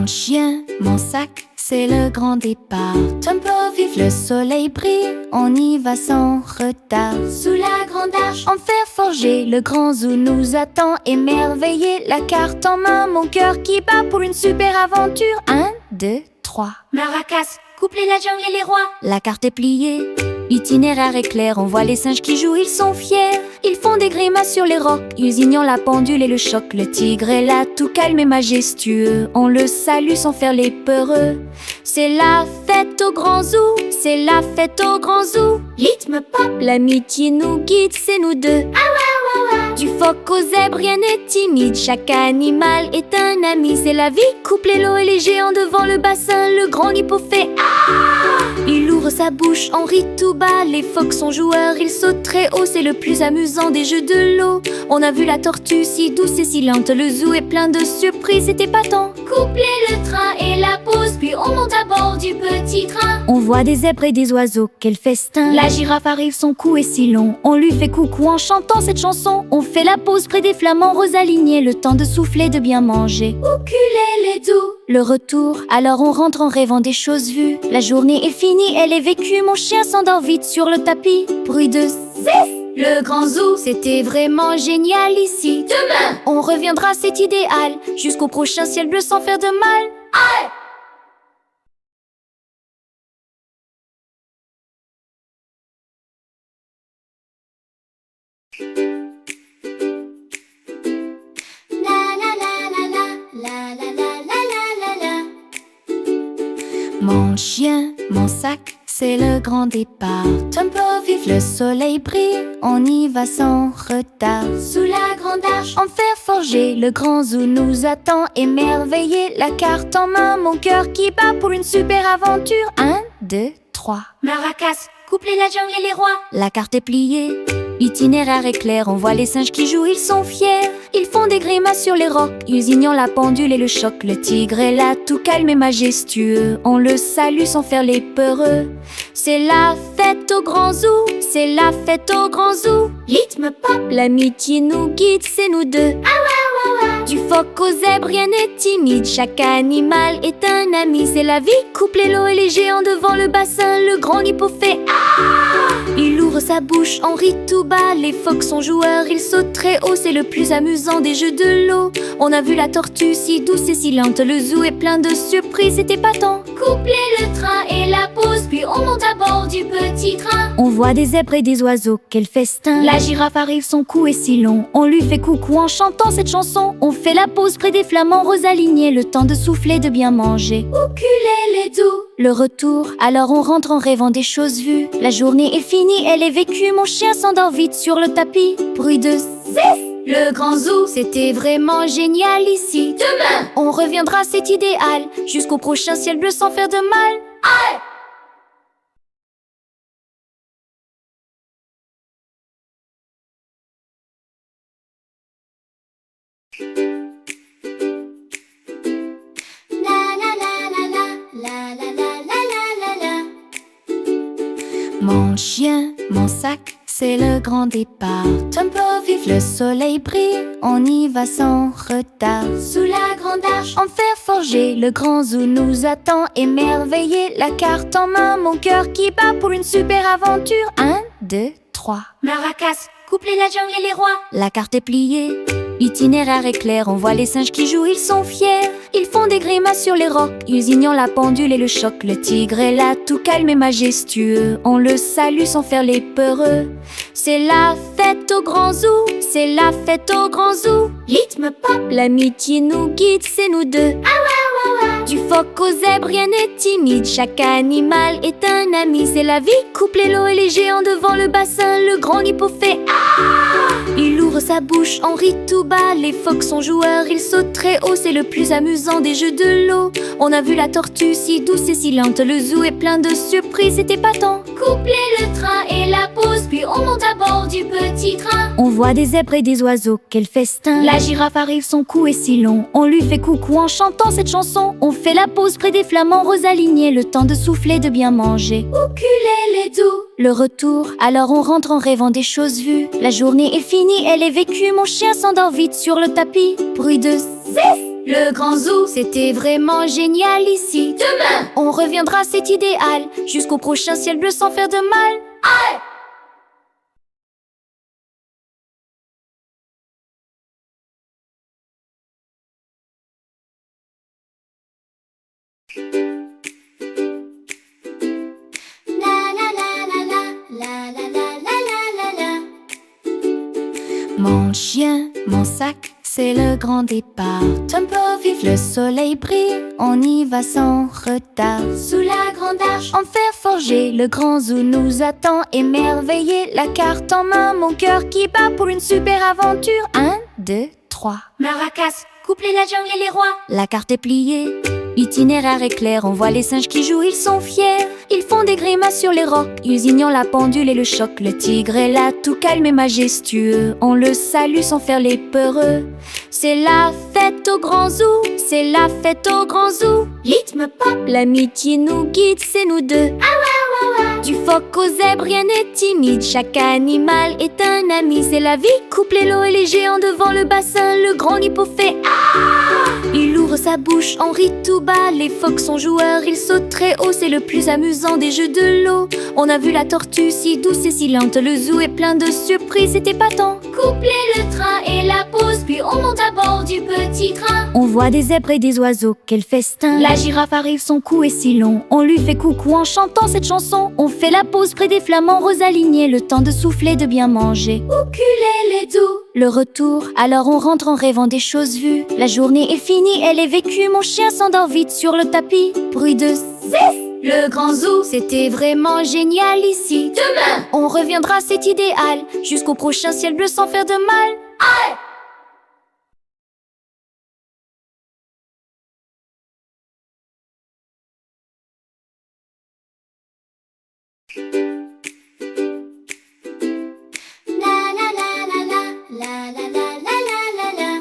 Mon chien, mon sac, c'est le grand départ. Tempo vif, le soleil brille, on y va sans retard. Sous la grande arche, en fer forgé, le grand zoo nous attend. Émerveillé, la carte en main, mon cœur qui bat pour une super aventure. 1, 2, 3. Maracas, coupler la jungle et les rois. La carte est pliée, itinéraire est clair. On voit les singes qui jouent, ils sont fiers. Ils font des grimaces sur les rocs, ils ignorent la pendule et le choc. Le tigre est là, tout calme et majestueux. On le salue sans faire les peureux. C'est la fête au grand zoo, c'est la fête au grand zoo. Rythme pop, L'amitié nous guide, c'est nous deux. Du phoque au zèbre, rien n'est timide. Chaque animal est un ami. C'est la vie, couplez l'eau et les géants devant le bassin. Le grand hippo fait ah! Il ouvre sa bouche, on rit tout bas. Les phoques sont joueurs, ils sautent très haut. C'est le plus amusant des jeux de l'eau. On a vu la tortue si douce et si lente. Le zoo est plein de surprises, c'est épatant. couplez le train et la pause, puis on monte à bord du petit train. On voit des zèbres et des oiseaux, quel festin. La girafe arrive, son cou est si long. On lui fait coucou en chantant cette chanson. On fait la pause près des flamants roses alignés. Le temps de souffler, de bien manger. Ukulélé doux, Le retour, alors on rentre en rêvant des choses vues. La journée est finie, elle est vécue. Mon chien s'endort vite sur le tapis. Bruit de zef. le grand zoo. C'était vraiment génial ici. Demain, On reviendra, c'est idéal. Jusqu'au prochain ciel bleu sans faire de mal. la la la la la, la la la la la la la. Mon chien, mon sac, c'est le grand départ. Tempo vif, le soleil brille, on y va sans retard. Sous la grande arche, En fer forgé, le grand zoo nous attend. Émerveillé, la carte en main, mon cœur qui bat pour une super aventure. 1, 2, 3. Maracas, couplez la jungle et les rois. La carte est pliée, itinéraire est clair. On voit les singes qui jouent, ils sont fiers. Ils font des grimaces sur les rocs, ils ignorent la pendule et le choc. Le tigre est là, tout calme et majestueux. On le salue sans faire les peureux. C'est la fête au grand zoo, c'est la fête au grand zoo. Rythme pop, L'amitié nous guide, c'est nous deux. Du phoque au zèbre, rien n'est timide. Chaque animal est un ami. C'est la vie, couplez l'eau et les géants devant le bassin. Le grand hippo fait ah! Il ouvre sa bouche, on rit tout bas. Les phoques sont joueurs, ils sautent très haut. C'est le plus amusant des jeux de l'eau. On a vu la tortue si douce et si lente. Le zoo est plein de surprises, c'est épatant. couplez le train et la pause, puis on monte à bord du petit train. On voit des zèbres et des oiseaux, quel festin. La girafe arrive, son cou est si long. On lui fait coucou en chantant cette chanson. On fait la pause près des flamants roses alignés. Le temps de souffler, de bien manger. Ukulélé doux, Le retour, alors on rentre en rêvant des choses vues. La journée est finie, elle est vécue. Mon chien s'endort vite sur le tapis. Bruit de zef. le grand zoo. C'était vraiment génial ici. Demain, On reviendra, c'est idéal. Jusqu'au prochain ciel bleu sans faire de mal. la la la la la, la la la la la la la. Mon chien, mon sac, c'est le grand départ. Tempo vif, le soleil brille, on y va sans retard. Sous la grande arche, En fer forgé, le grand zoo nous attend. Émerveillé, la carte en main, mon cœur qui bat pour une super aventure. 1, 2, 3. Maracas, couplez la jungle et les rois. La carte est pliée, itinéraire est clair. On voit les singes qui jouent, ils sont fiers. Ils font des grimaces sur les rocs, ils ignorent la pendule et le choc. Le tigre est là, tout calme et majestueux. On le salue sans faire les peureux. C'est la fête au grand zoo, c'est la fête au grand zoo. Rythme pop, L'amitié nous guide, c'est nous deux. Du phoque au zèbre, rien n'est timide. Chaque animal est un ami. C'est la vie, couplez l'eau et les géants devant le bassin. Le grand hippo fait ah! Il ouvre sa bouche, on rit tout bas. Les phoques sont joueurs, ils sautent très haut. C'est le plus amusant des jeux de l'eau. On a vu la tortue si douce et si lente. Le zoo est plein de surprises, c'est épatant. couplez le train et la pause, puis on monte à bord du petit train. On voit des zèbres et des oiseaux, quel festin. La girafe arrive, son cou est si long. On lui fait coucou en chantant cette chanson. On fait la pause près des flamants roses alignés. Le temps de souffler, de bien manger. Ukulélé doux, Le retour, alors on rentre en rêvant des choses vues. La journée est finie, elle est vécue. Mon chien s'endort vite sur le tapis. Bruit de zef. Le grand zoo, c'était vraiment génial ici. Demain, On reviendra, c'est idéal, jusqu'au prochain ciel bleu sans faire de mal. la la la la la la la la la la la. Mon chien, mon sac, c'est le grand départ. Tempo vif, le soleil brille, on y va sans retard. Sous la grande arche, En fer forgé, le grand zoo nous attend. Émerveillé, la carte en main, mon cœur qui bat pour une super aventure. 1, 2, 3. maracas, coupler la jungle et les rois. La carte est pliée, l'itinéraire est clair. On voit les singes qui jouent, ils sont fiers. Ils font des grimaces sur les rocs, ignorant la pendule et le choc. Le tigre est là, tout calme et majestueux. On le salue sans faire les peureux. C'est la fête au grand zoo, c'est la fête au grand zoo. Rythme pop, L'amitié nous guide, c'est nous deux. Du phoque au zèbre, rien n'est timide. Chaque animal est un ami. C'est la vie, couplez l'eau et les géants devant le bassin. Le grand hippo fait il ouvre sa bouche, on rit tout bas. Les phoques sont joueurs, ils sautent très haut. C'est le plus amusant des jeux de l'eau. On a vu la tortue si douce et si lente. Le zoo est plein de surprises, c'est épatant. coupler le train et la pause, puis on monte à bord du petit train. On voit des zèbres et des oiseaux, quel festin. La girafe arrive, son cou est si long. On lui fait coucou en chantant cette chanson. On fait la pause près des flamants roses alignés. Le temps de souffler, de bien manger. Ukulélé doux, Le retour, alors on rentre en rêvant des choses vues. La journée est finie, elle est vécue. Mon chien s'endort vite sur le tapis. Bruit de zest. le grand zoo. C'était vraiment génial ici. Demain, On reviendra, c'est idéal, jusqu'au prochain ciel bleu sans faire de mal. la la la la la la la la la la la.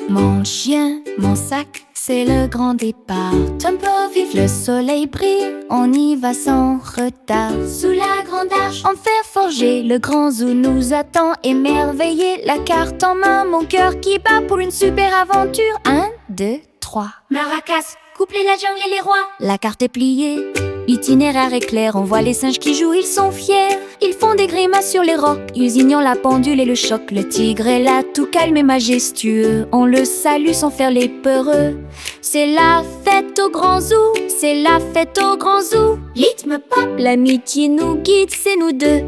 Mon chien, mon sac, c'est le grand départ. Tempo vif, le soleil brille, on y va sans retard. Sous la grande arche, En fer forgé, le grand zoo nous attend. Émerveillé, la carte en main, mon cœur qui bat pour une super aventure. 1, 2, 3. maracas, coupler la jungle et les rois. La carte est pliée, l'itinéraire est clair. On voit les singes qui jouent, ils sont fiers. Ils font des grimaces sur les rocs, ignorant la pendule et le choc. Le tigre est là, tout calme et majestueux. On le salue sans faire les peureux. C'est la fête au grand zoo, c'est la fête au grand zoo. Rythme pop, L'amitié nous guide, c'est nous deux.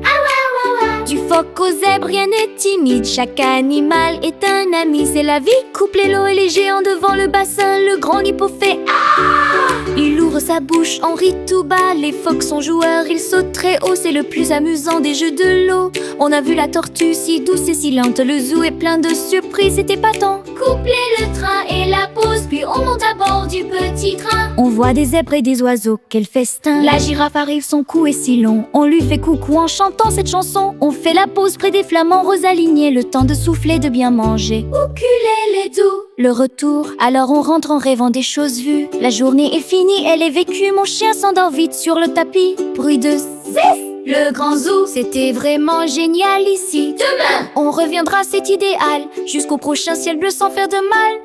Du phoque au zèbre, rien n'est timide. Chaque animal est un ami. C'est la vie, couplez l'eau et les géants devant le bassin. Le grand hippo fait il ouvre sa bouche, on rit tout bas. Les phoques sont joueurs, ils sautent très haut. C'est le plus amusant des jeux de l'eau. On a vu la tortue si douce et si lente. Le zoo est plein de surprises, c'est épatant. coupler le train et la pause, puis on monte à bord du petit train. On voit des zèbres et des oiseaux, quel festin. La girafe arrive, son cou est si long. On lui fait coucou en chantant cette chanson. On fait la pause près des flamants roses alignés. Le temps de souffler, de bien manger. Ukulélé doux, Le retour, alors on rentre en rêvant des choses vues. La journée est finie, elle est vécue. Mon chien s'endort vite sur le tapis. Bruit de zest. le grand zoo. C'était vraiment génial ici. Demain, On reviendra, c'est idéal, jusqu'au prochain ciel bleu sans faire de mal.